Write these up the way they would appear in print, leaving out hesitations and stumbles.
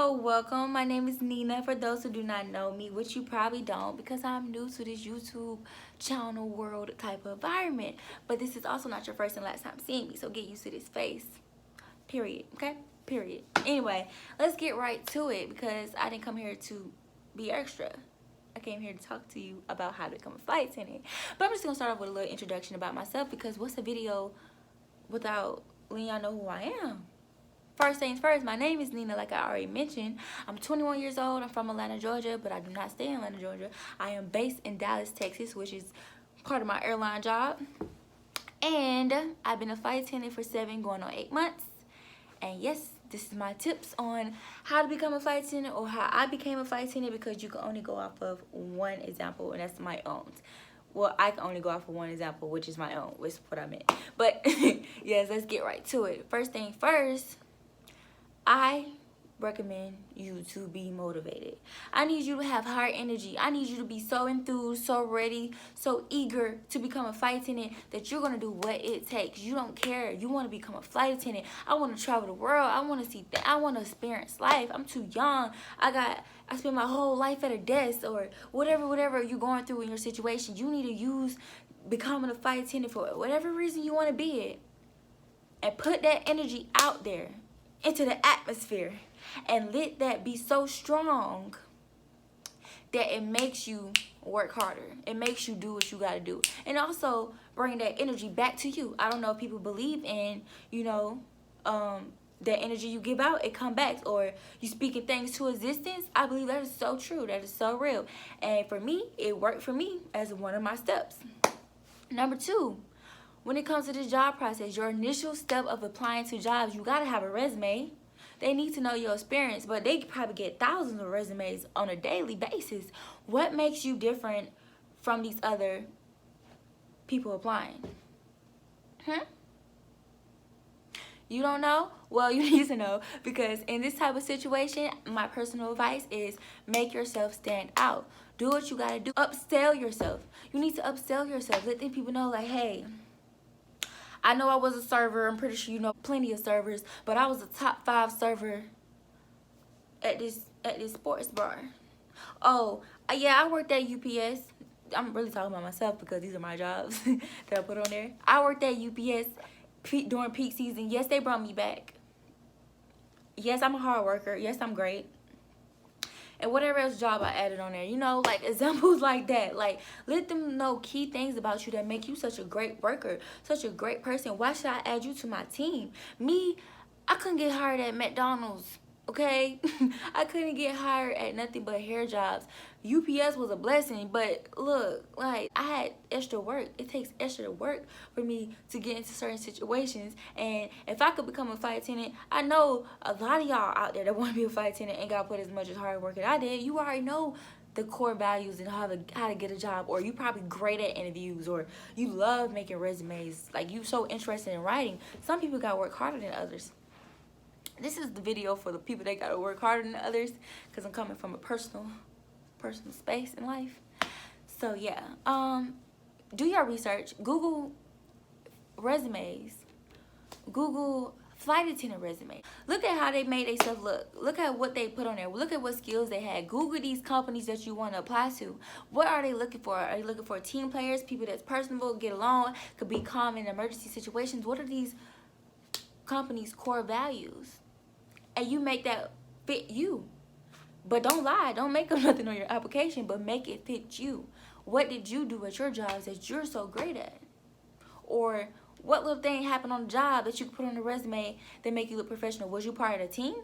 Hello, welcome. My name is Nina. For those who do not know me, which you probably don't because I'm new to this YouTube channel world type of environment. But this is also not your first and last time seeing me, so get used to this face. Period. Okay? Period. Anyway, let's get right to it because I didn't come here to be extra. I came here to talk to you about how to become a flight attendant. But I'm just going to start off with a little introduction about myself because what's a video without letting y'all know who I am? First things first, my name is Nina, like I already mentioned. I'm 21 years old. I'm from Atlanta, Georgia, but I do not stay in Atlanta, Georgia. I am based in Dallas, Texas, which is part of my airline job. And I've been a flight attendant for 7 going on 8 months. And yes, this is my tips on how to become a flight attendant or how I became a flight attendant because you can only go off of one example, and that's my own. Well, I can only go off of one example, which is my own, which is what I meant. But yes, let's get right to it. First thing first, I recommend you to be motivated. I need you to have high energy. I need you to be so enthused, so ready, so eager to become a flight attendant that you're going to do what it takes. You don't care. You want to become a flight attendant. I want to travel the world. I want to see that. I want to experience life. I'm too young. I spent my whole life at a desk or whatever you're going through in your situation. You need to use becoming a flight attendant for whatever reason you want to be it and put that energy out there into the atmosphere and let that be so strong that it makes you work harder. It makes you do what you got to do. And also bring that energy back to you. I don't know if people believe in, that energy you give out, it come back, or you speaking things to existence. I believe that is so true. That is so real. And for me, it worked for me as one of my steps. Number 2, when it comes to the job process, your initial step of applying to jobs, you got to have a resume. They need to know your experience, but they probably get thousands of resumes on a daily basis. What makes you different from these other people applying? You don't know? Well, you need to know, because in this type of situation, my personal advice is make yourself stand out. Do what you got to do. Upsell yourself. You need to upsell yourself. Let the people know, like, hey, I know I was a server. I'm pretty sure you know plenty of servers, but I was a top 5 server at this sports bar. Oh, yeah, I worked at UPS. I'm really talking about myself because these are my jobs that I put on there. I worked at UPS during peak season. Yes, they brought me back. Yes, I'm a hard worker. Yes, I'm great. And whatever else job I added on there, like examples like that. Like, let them know key things about you that make you such a great worker, such a great person. Why should I add you to my team? Me, I couldn't get hired at McDonald's, okay? I couldn't get hired at nothing but hair jobs. UPS was a blessing, but look, like, I had extra work. It takes extra work for me to get into certain situations. And if I could become a flight attendant, I know a lot of y'all out there that want to be a flight attendant ain't got to put as much as hard work as I did. You already know the core values and how to get a job, or you probably great at interviews, or you love making resumes. Like, you so interested in writing. Some people got to work harder than others. This is the video for the people that got to work harder than others, because I'm coming from a personal space in life. So yeah, do your research. Google resumes. Google flight attendant resume. Look at how they made themselves look. Look at what they put on there. Look at what skills they had. Google these companies that you want to apply to. What are they looking for? Are they looking for team players, people that's personable, get along, could be calm in emergency situations? What are these companies' core values? And you make that fit you. But don't lie. Don't make up nothing on your application, but make it fit you. What did you do at your jobs that you're so great at? Or what little thing happened on the job that you could put on the resume that make you look professional? Was you part of a team?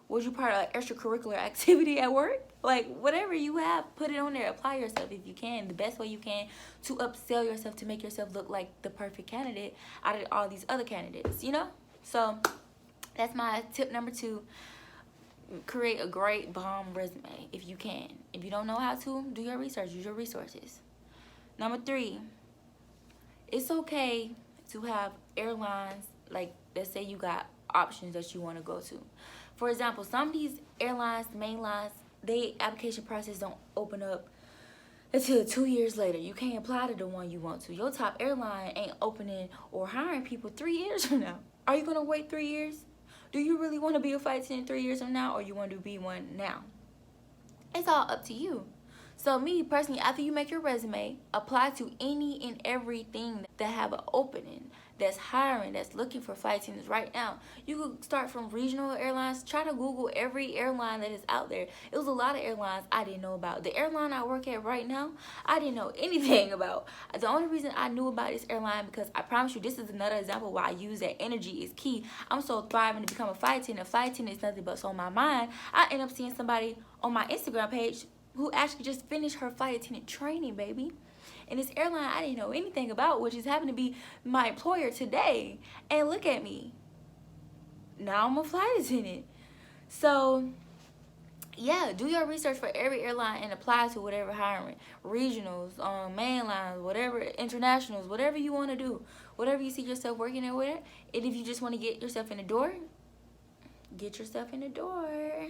Was you part of an extracurricular activity at work? Like, whatever you have, put it on there. Apply yourself if you can, the best way you can, to upsell yourself, to make yourself look like the perfect candidate out of all these other candidates, So that's my tip number 2. Create a great bomb resume if you can. If you don't know how to, do your research. Use your resources. Number 3, it's okay to have airlines, like, let's say you got options that you want to go to. For example, some of these airlines, main lines, they application process don't open up until 2 years later. You can't apply to the one you want to. Your top airline ain't opening or hiring people 3 years from now. Are you going to wait 3 years? Do you really want to be a flight attendant 3 years from now, or you want to be one now? It's all up to you. So me personally, after you make your resume, apply to any and everything that have an opening, that's hiring, that's looking for flight attendants right now. You could start from regional airlines. Try to Google every airline that is out there. It was a lot of airlines I didn't know about. The airline I work at right now, I didn't know anything about. The only reason I knew about this airline, because I promise you, this is another example why I use that energy is key. I'm so thriving to become a flight attendant. Flight attendant is nothing but so on my mind. I end up seeing somebody on my Instagram page who actually just finished her flight attendant training, baby. And this airline I didn't know anything about, which is happened to be my employer today. And look at me. Now I'm a flight attendant. So, yeah, do your research for every airline and apply to whatever hiring. Regionals, mainlines, whatever, internationals, whatever you want to do. Whatever you see yourself working at with. And if you just want to get yourself in the door, get yourself in the door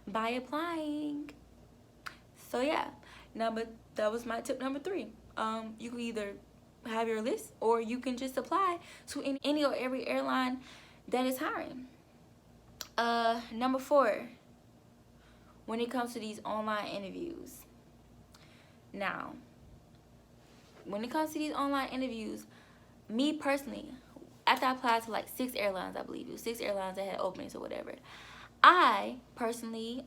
by applying. So yeah, that was my tip number 3. You can either have your list, or you can just apply to any or every airline that is hiring. Number 4, when it comes to these online interviews. Now, when it comes to these online interviews, me personally, after I applied to like 6 airlines, I believe it was 6 airlines that had openings or whatever, I personally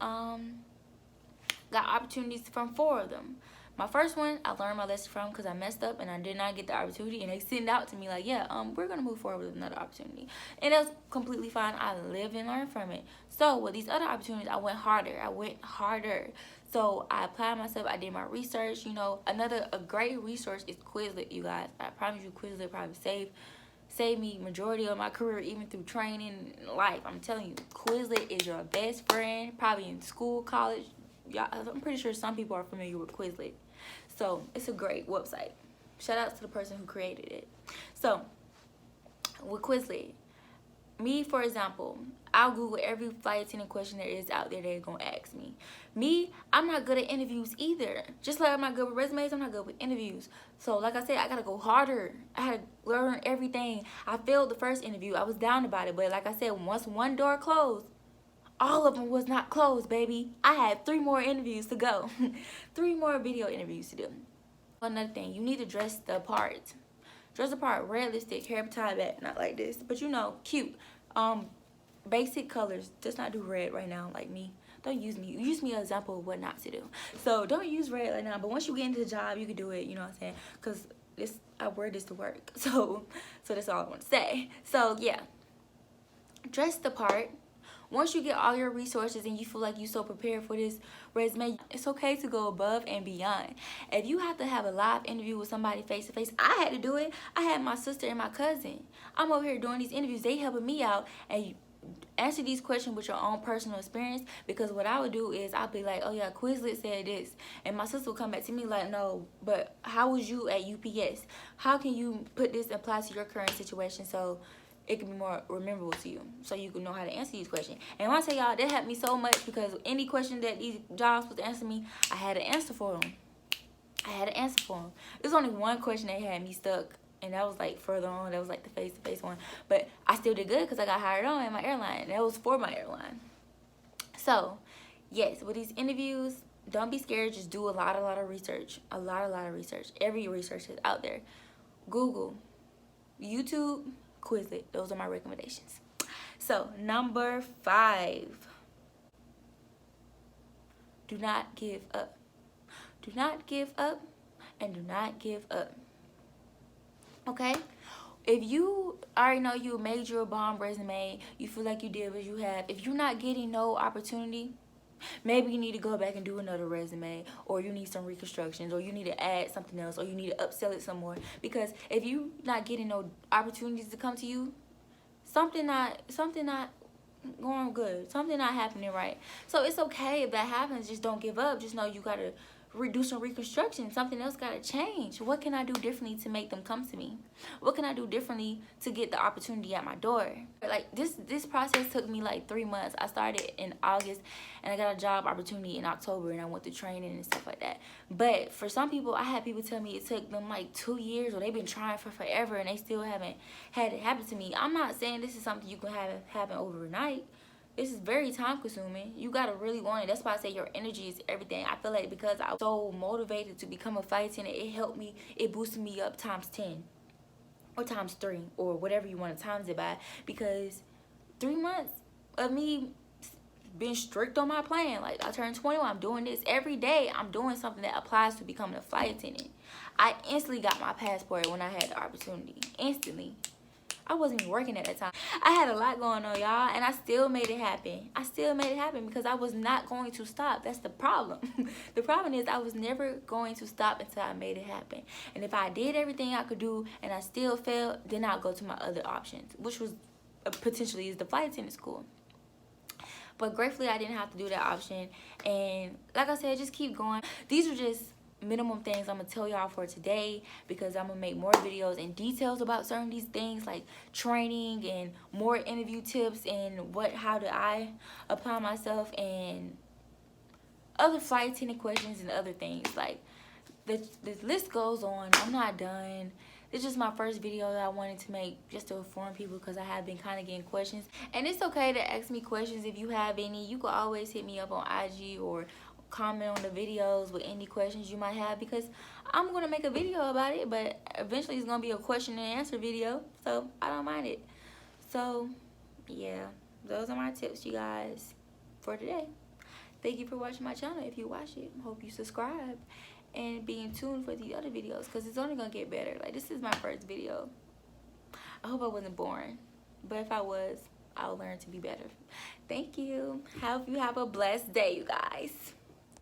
got opportunities from 4 of them. My first one, I learned my lesson from because I messed up and I did not get the opportunity, and they sent out to me like, yeah, we're gonna move forward with another opportunity, and that's completely fine. I live and learn from it. So with these other opportunities, I went harder. So I applied myself. I did my research. You know, a great resource is Quizlet, you guys. I promise you, Quizlet probably saved me majority of my career, even through training, life. I'm telling you, Quizlet is your best friend. Probably in school, college. Yeah, I'm pretty sure some people are familiar with Quizlet. So it's a great website. Shout out to the person who created it. So with Quizlet, me, for example, I'll Google every flight attendant question there is out there they're gonna ask me. Me, I'm not good at interviews either. Just like I'm not good with resumes, I'm not good with interviews. So like I said, I gotta go harder. I had to learn everything. I failed the first interview. I was down about it, but like I said, once one door closed, all of them was not closed, baby. I had 3 more interviews to go. 3 more video interviews to do. Another thing, you need to dress the part. Dress the part. Red lipstick, hair tied back, not like this, but you know, cute. Basic colors. Just not do red right now, like me. Don't use me. Use me as an example of what not to do. So don't use red right now. But once you get into the job, you can do it. You know what I'm saying? Because I wear this to work. So that's all I want to say. So yeah, dress the part. Once you get all your resources and you feel like you're so prepared for this resume, it's okay to go above and beyond. If you have to have a live interview with somebody face to face, I had to do it. I had my sister and my cousin. I'm over here doing these interviews. They helping me out, and you answer these questions with your own personal experience. Because what I would do is I'll be like, oh yeah, Quizlet said this, and my sister will come back to me like, no, but how was you at UPS? How can you put this and apply to your current situation so it can be more memorable to you, so you can know how to answer these questions. And when I tell y'all, that helped me so much, because any question that these jobs was answer me, I had an answer for them. There's only one question that had me stuck, and that was like further on. That was like the face-to-face one. But I still did good because I got hired on at my airline. That was for my airline. So, yes, with these interviews, don't be scared. Just do a lot of research. A lot of research. Every research is out there. Google, YouTube, Quizlet. Those are my recommendations. So number 5, do not give up. Do not give up, and do not give up. Okay? If you already know you made your bomb resume, you feel like you did what you have, if you're not getting no opportunity, maybe you need to go back and do another resume, or you need some reconstructions, or you need to add something else, or you need to upsell it some more. Because if you not getting no opportunities to come to you, something not going good, something not happening right. So it's okay if that happens. Just don't give up. Just know you gotta do some reconstruction. Something else got to change. What can I do differently to make them come to me? What can I do differently to get the opportunity at my door? Like this process took me like 3 months. I started in August and I got a job opportunity in October, and I went to training and stuff like that. But for some people, I had people tell me it took them like 2 years, or they've been trying for forever and they still haven't had it happen to me. I'm not saying this is something you can have happen overnight. This is very time consuming. You gotta really want it. That's why I say your energy is everything. I feel like because I was so motivated to become a flight attendant, it helped me, it boosted me up times 10 or times 3 or whatever you want to times it by, because 3 months of me being strict on my plan. Like, I turned 21, I'm doing this every day. I'm doing something that applies to becoming a flight attendant. I instantly got my passport when I had the opportunity. Instantly. I wasn't even working at that time. I had a lot going on, y'all, and I still made it happen. I still made it happen because I was not going to stop. That's the problem. The problem is I was never going to stop until I made it happen. And if I did everything I could do and I still failed, then I'll go to my other options, which was potentially is the flight attendant school. But gratefully, I didn't have to do that option. And like I said, just keep going. These are just minimum things I'm gonna tell y'all for today, because I'm gonna make more videos and details about certain these things, like training and more interview tips and how do I apply myself, and other flight attendant questions and other things. Like the list goes on. I'm not done. This is my first video that I wanted to make just to inform people, because I have been kind of getting questions. And it's okay to ask me questions if you have any. You can always hit me up on IG or comment on the videos with any questions you might have, because I'm going to make a video about it, but eventually it's going to be a question and answer video, so I don't mind it. So yeah, those are my tips, you guys, for today. Thank you for watching my channel. If you watch it, hope you subscribe and be in tune for the other videos, because it's only going to get better. Like, this is my first video. I hope I wasn't boring, but if I was, I'll learn to be better. Thank you. Hope you have a blessed day, you guys.